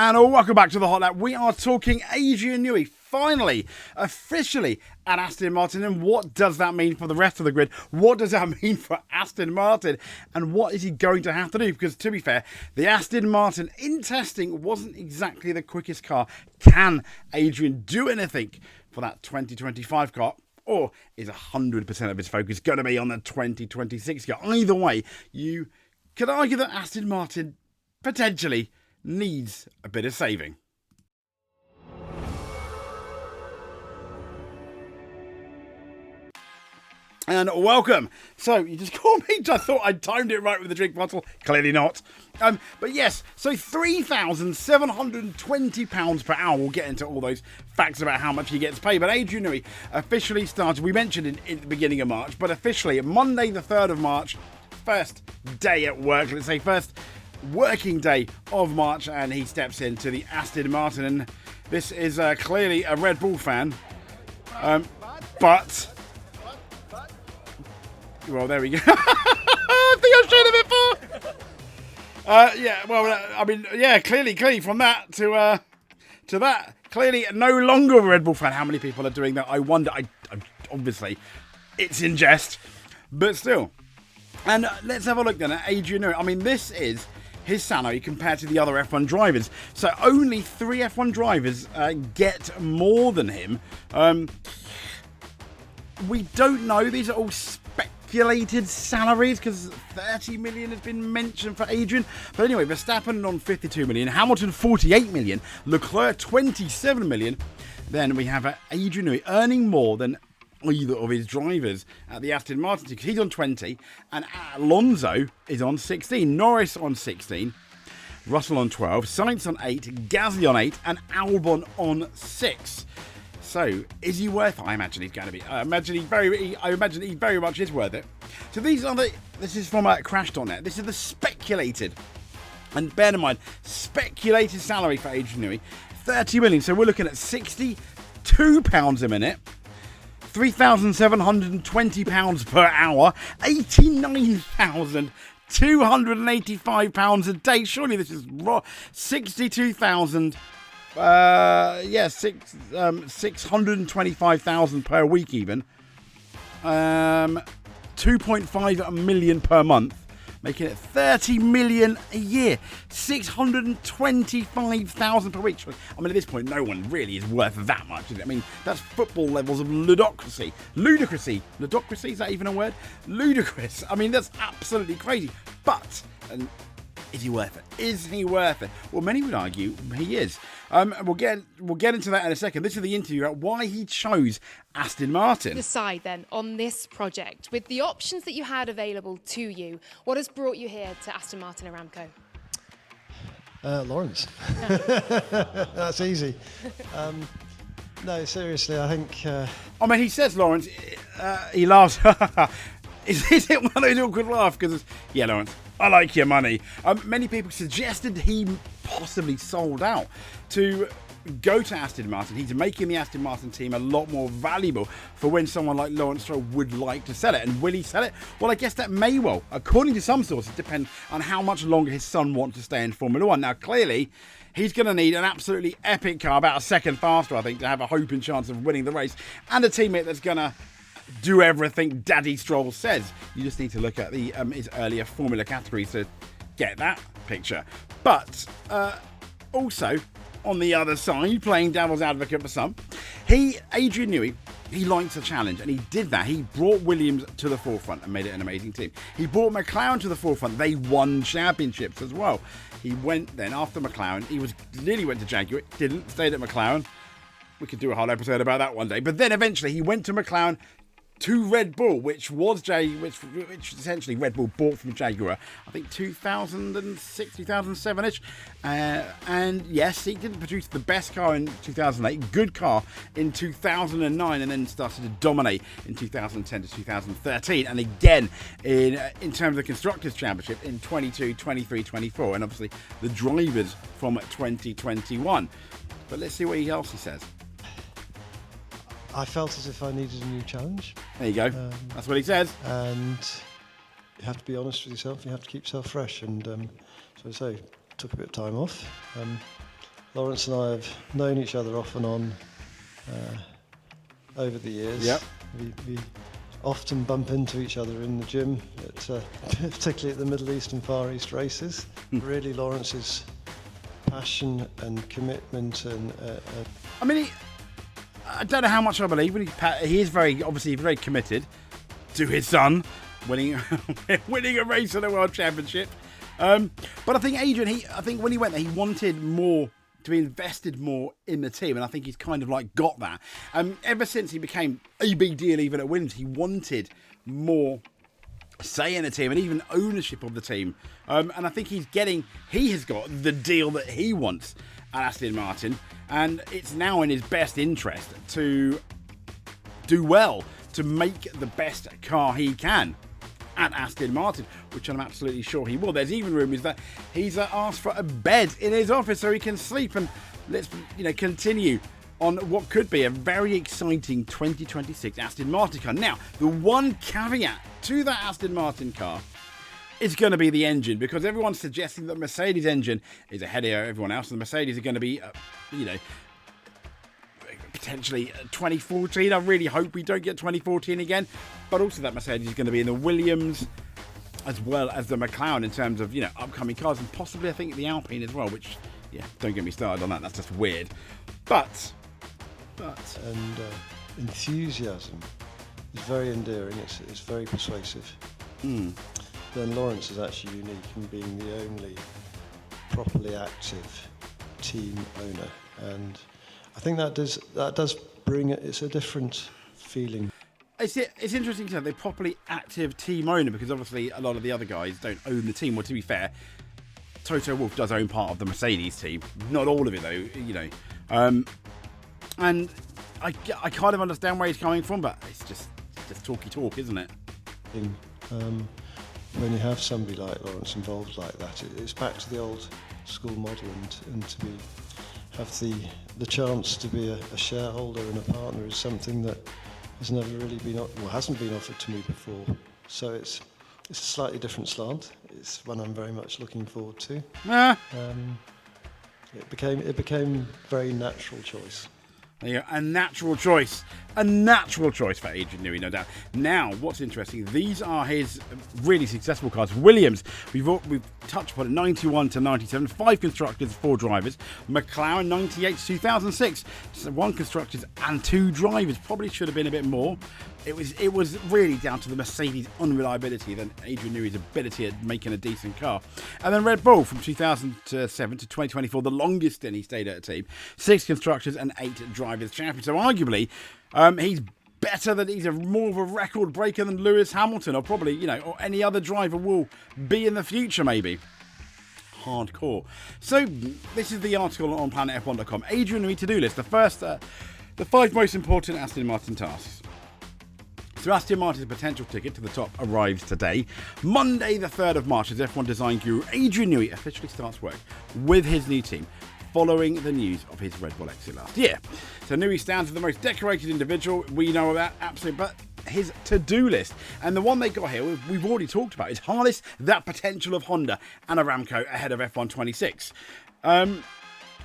And welcome back to the Hot Lap. We are talking Adrian Newey, finally, officially at Aston Martin. And what does that mean for the rest of the grid? What does that mean for Aston Martin? And what is he going to have to do? Because to be fair, the Aston Martin in testing wasn't exactly the quickest car. Can Adrian do anything for that 2025 car? Or is 100% of his focus going to be on the 2026 car? Either way, you could argue that Aston Martin potentially needs a bit of saving. And welcome. So you just called me. I thought I timed it right with the drink bottle. Clearly not. But yes, so £3,720 per hour. We'll get into all those facts about how much he gets paid. But Adrian Newey officially started, we mentioned in the beginning of March, but officially Monday the 3rd of March, first day at work, let's say first working day of March, and he steps into the Aston Martin. And this is clearly a Red Bull fan. But... Well, there we go. I think I've shown it before. Clearly from that to that. Clearly no longer a Red Bull fan. How many people are doing that? I wonder. I obviously, it's in jest, but still. And let's have a look then at Adrian Newey. I mean, this is his salary compared to the other F1 drivers. So only 3 F1 drivers get more than him. We don't know. These are all speculated salaries because 30 million has been mentioned for Adrian. But anyway, Verstappen on 52 million, Hamilton 48 million, Leclerc 27 million. Then we have Adrian Newey earning more than either of his drivers at the Aston Martin team, because he's on 20 and Alonso is on 16, Norris on 16, Russell on 12, Sainz on 8, Gasly on 8 and Albon on 6. So, is he worth it? I imagine he's going to be. I imagine he very much is worth it. So this is from Crash.net. This is the speculated, and bear in mind, speculated salary for Adrian Newey, 30 million. So we're looking at £62 a minute, £3,720 per hour, £89,285 a day. Surely this is raw. 62,000. $625,000 per week even. 2.5 million per month, making it 30 million a year. 625,000 per week. I mean, at this point, no one really is worth that much, is it? I mean, that's football levels of ludicrousy. Ludicrousy. Ludicrousy, is that even a word? Ludicrous. I mean, that's absolutely crazy. But... is he worth it? Is he worth it? Well, many would argue he is. We'll get into that in a second. This is the interview about why he chose Aston Martin. Decide then on this project with the options that you had available to you. What has brought you here to Aston Martin Aramco? Lawrence. That's easy. No, seriously, I think. I mean, he says Lawrence. He laughs. Is it one of those awkward laughs? Because yeah, Lawrence, I like your money. Many people suggested he possibly sold out to go to Aston Martin. He's making the Aston Martin team a lot more valuable for when someone like Lawrence Stroll would like to sell it. And will he sell it? Well, I guess that may well, according to some sources, depend on how much longer his son wants to stay in Formula One. Now, clearly, he's going to need an absolutely epic car, about a second faster, I think, to have a hope and chance of winning the race, and a teammate that's going to do everything Daddy Stroll says. You just need to look at the his earlier Formula categories to get that picture. But also, on the other side, playing devil's advocate for some, Adrian Newey, he likes a challenge, and he did that. He brought Williams to the forefront and made it an amazing team. He brought McLaren to the forefront. They won championships as well. He went then after McLaren. He nearly went to Jaguar, didn't, stayed at McLaren. We could do a whole episode about that one day. But then eventually he went to McLaren, to Red Bull, which essentially Red Bull bought from Jaguar, I think 2006, 2007-ish. And yes, he didn't produce the best car in 2008, good car in 2009, and then started to dominate in 2010 to 2013. And again, in terms of the Constructors' Championship in 22, 23, 24, and obviously the drivers from 2021. But let's see what else he says. I felt as if I needed a new challenge. There you go. That's what he says. And you have to be honest with yourself. You have to keep yourself fresh. And so I say, took a bit of time off. Lawrence and I have known each other off and on over the years. Yep. We often bump into each other in the gym, particularly at the Middle East and Far East races. Really, Lawrence's passion and commitment and I mean, I don't know how much I believe, but he is obviously very committed to his son winning a race in the World Championship. But I think Adrian, I think when he went there, he wanted more, to be invested more in the team, and I think he's kind of like got that. Ever since he became a big deal, even at Williams, he wanted more say in the team and even ownership of the team. And I think he has got the deal that he wants at Aston Martin, and it's now in his best interest to do well, to make the best car he can at Aston Martin, which I'm absolutely sure he will. There's even rumours that he's asked for a bed in his office so he can sleep, and let's continue on what could be a very exciting 2026 Aston Martin car. Now, the one caveat to that Aston Martin car is going to be the engine, because everyone's suggesting that Mercedes engine is ahead of everyone else, and the Mercedes are going to be, potentially 2014. I really hope we don't get 2014 again, but also that Mercedes is going to be in the Williams as well as the McLaren in terms of upcoming cars, and possibly I think the Alpine as well, which don't get me started on that, that's just weird. But enthusiasm is very endearing, it's very persuasive. Then Lawrence is actually unique in being the only properly active team owner, and I think that does bring it. It's a different feeling. It's interesting to know they're properly active team owner, because obviously a lot of the other guys don't own the team. Well, to be fair, Toto Wolff does own part of the Mercedes team, not all of it though. And I kind of understand where he's coming from, but it's just talky talk, isn't it? When you have somebody like Lawrence involved like that, it's back to the old school model, and to have the chance to be a shareholder and a partner is something that has never really hasn't been offered to me before. So it's a slightly different slant. It's one I'm very much looking forward to. It became very natural choice. There you go. A natural choice for Adrian Newey, no doubt. Now, what's interesting, these are his really successful cars. Williams, we've touched upon it, 91 to 97, 5 constructors, 4 drivers. McLaren, 98 to 2006, so 1 constructors and 2 drivers. Probably should have been a bit more. It was really down to the Mercedes unreliability than Adrian Newey's ability at making a decent car. And then Red Bull from 2007 to 2024, the longest stint he stayed at a team. 6 constructors and 8 drivers champions. So arguably, he's better, that he's more of a record breaker than Lewis Hamilton, or probably, or any other driver will be in the future, maybe. Hardcore. So this is the article on planetf1.com. Adrian Newey to-do list. The 5 most important Aston Martin tasks. So Aston Martin's potential ticket to the top arrives today. Monday the 3rd of March, as F1 design guru Adrian Newey officially starts work with his new team, following the news of his Red Bull exit last year. So Newey stands as the most decorated individual, we know that, absolutely, but his to-do list, and the one they got here, we've already talked about, is harness that potential of Honda and Aramco ahead of F1 26.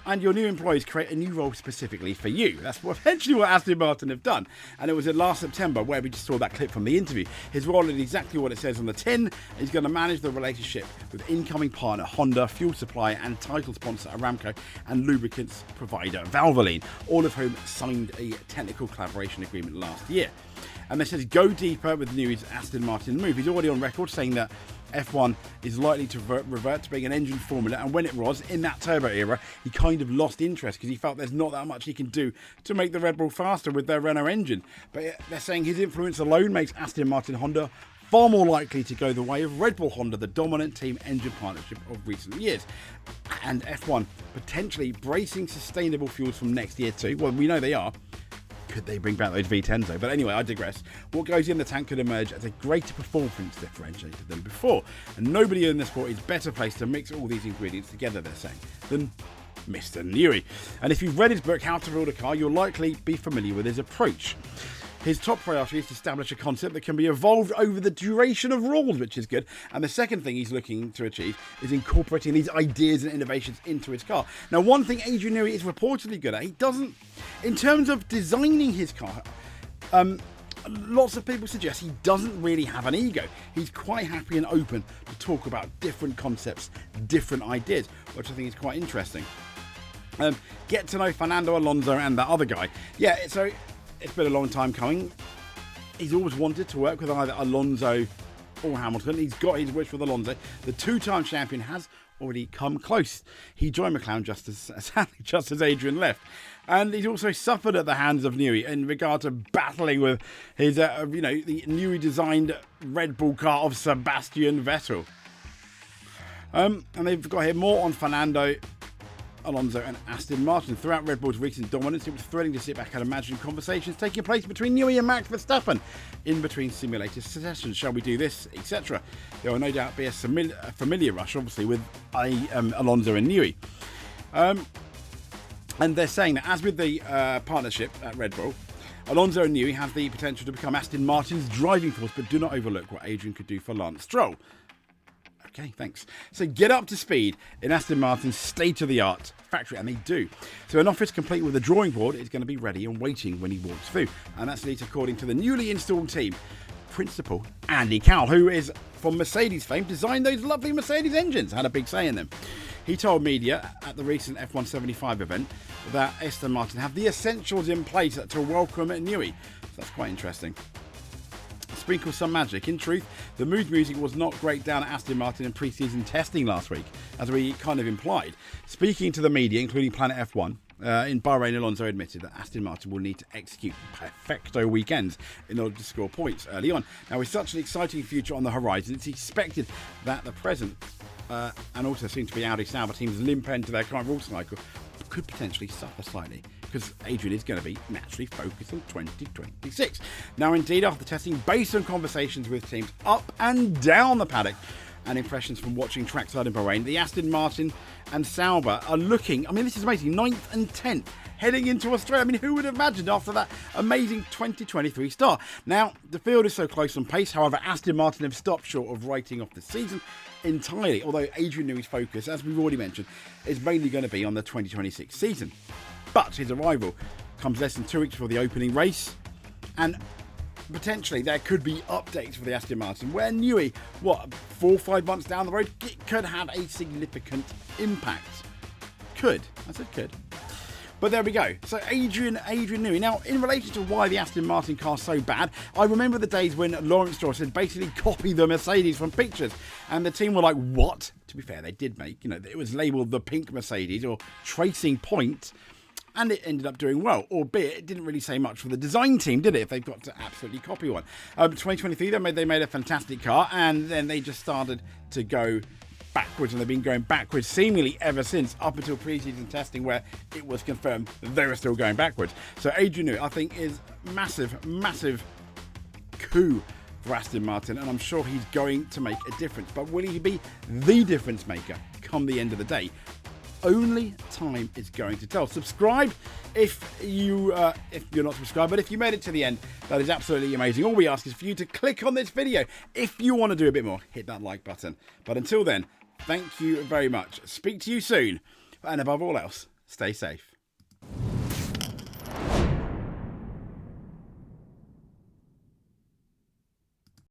And your new employees create a new role specifically for you. That's essentially what Aston Martin have done. And it was in last September where we just saw that clip from the interview. His role is exactly what it says on the tin. He's going to manage the relationship with incoming partner Honda, fuel supplier and title sponsor Aramco, and lubricants provider Valvoline, all of whom signed a technical collaboration agreement last year. And they said go deeper with Newey's Aston Martin move. He's already on record saying that F1 is likely to revert to being an engine formula, and when it was, in that turbo era, he kind of lost interest because he felt there's not that much he can do to make the Red Bull faster with their Renault engine. But they're saying his influence alone makes Aston Martin Honda far more likely to go the way of Red Bull Honda, the dominant team engine partnership of recent years. And F1 potentially bracing sustainable fuels from next year too. Well, we know they are. Could they bring back those V10s though? But anyway, I digress. What goes in the tank could emerge as a greater performance differentiator than before. And nobody in the sport is better placed to mix all these ingredients together, they're saying, than Mr. Newey. And if you've read his book, How to Build a Car, you'll likely be familiar with his approach. His top priority is to establish a concept that can be evolved over the duration of rules, which is good. And the second thing he's looking to achieve is incorporating these ideas and innovations into his car. Now, one thing Adrian Newey is reportedly good at, he doesn't, in terms of designing his car, lots of people suggest he doesn't really have an ego. He's quite happy and open to talk about different concepts, different ideas, which I think is quite interesting. Get to know Fernando Alonso and that other guy. Yeah, so it's been a long time coming. He's always wanted to work with either Alonso or Hamilton. He's got his wish with Alonso. The two-time champion has already come close. He joined McLaren just as Adrian left. And he's also suffered at the hands of Newey in regard to battling with his, the Newey designed Red Bull car of Sebastian Vettel. And they've got here more on Fernando Alonso and Aston Martin. Throughout Red Bull's recent dominance, it was thrilling to sit back and imagine conversations taking place between Newey and Max Verstappen in between simulator sessions. Shall we do this, etc. There will no doubt be a familiar rush, obviously, with Alonso and Newey. And they're saying that, as with the partnership at Red Bull, Alonso and Newey have the potential to become Aston Martin's driving force, but do not overlook what Adrian could do for Lance Stroll. Okay, thanks. So get up to speed in Aston Martin's state-of-the-art factory, and they do. So an office complete with a drawing board is going to be ready and waiting when he walks through. And that's at least according to the newly installed team. Principal Andy Cowell, who is from Mercedes fame, designed those lovely Mercedes engines, had a big say in them. He told media at the recent F175 event that Aston Martin have the essentials in place to welcome Newey. So that's quite interesting. Sprinkle some magic. In truth, the mood music was not great down at Aston Martin in pre-season testing last week, as we kind of implied. Speaking to the media, including Planet F1, in Bahrain, Alonso admitted that Aston Martin will need to execute perfecto weekends in order to score points early on. Now, with such an exciting future on the horizon, it's expected that the present and also seems to be Audi Sauber team's limp end to their current rule cycle could potentially suffer slightly, because Adrian is going to be naturally focused on 2026. Now, indeed, after testing based on conversations with teams up and down the paddock and impressions from watching trackside in Bahrain, the Aston Martin and Sauber are looking, this is amazing, 9th and 10th heading into Australia. Who would have imagined after that amazing 2023 start? Now, the field is so close on pace. However, Aston Martin have stopped short of writing off the season entirely, although Adrian Newey's focus, as we've already mentioned, is mainly going to be on the 2026 season. But his arrival comes less than 2 weeks before the opening race, and potentially there could be updates for the Aston Martin where Newey, 4 or 5 months down the road, it could have a significant impact. Could. I said could. But there we go. So Adrian Newey. Now, in relation to why the Aston Martin car's so bad, I remember the days when Lawrence Stroll said basically copy the Mercedes from pictures. And the team were like, what? To be fair, they did make, it was labelled the pink Mercedes or Tracing Point. And it ended up doing well, albeit it didn't really say much for the design team, did it, if they've got to absolutely copy one. 2023, they made a fantastic car, and then they just started to go backwards, and they've been going backwards seemingly ever since, up until pre-season testing where it was confirmed they were still going backwards. So Adrian Newey, I think, is massive coup for Aston Martin, and I'm sure he's going to make a difference. But will he be the difference maker come the end of the day? Only time is going to tell. Subscribe if you're not subscribed, but if you made it to the end, that is absolutely amazing. All we ask is for you to click on this video. If you want to do a bit more, hit that like button. But until then, thank you very much. Speak to you soon, and above all else, stay safe.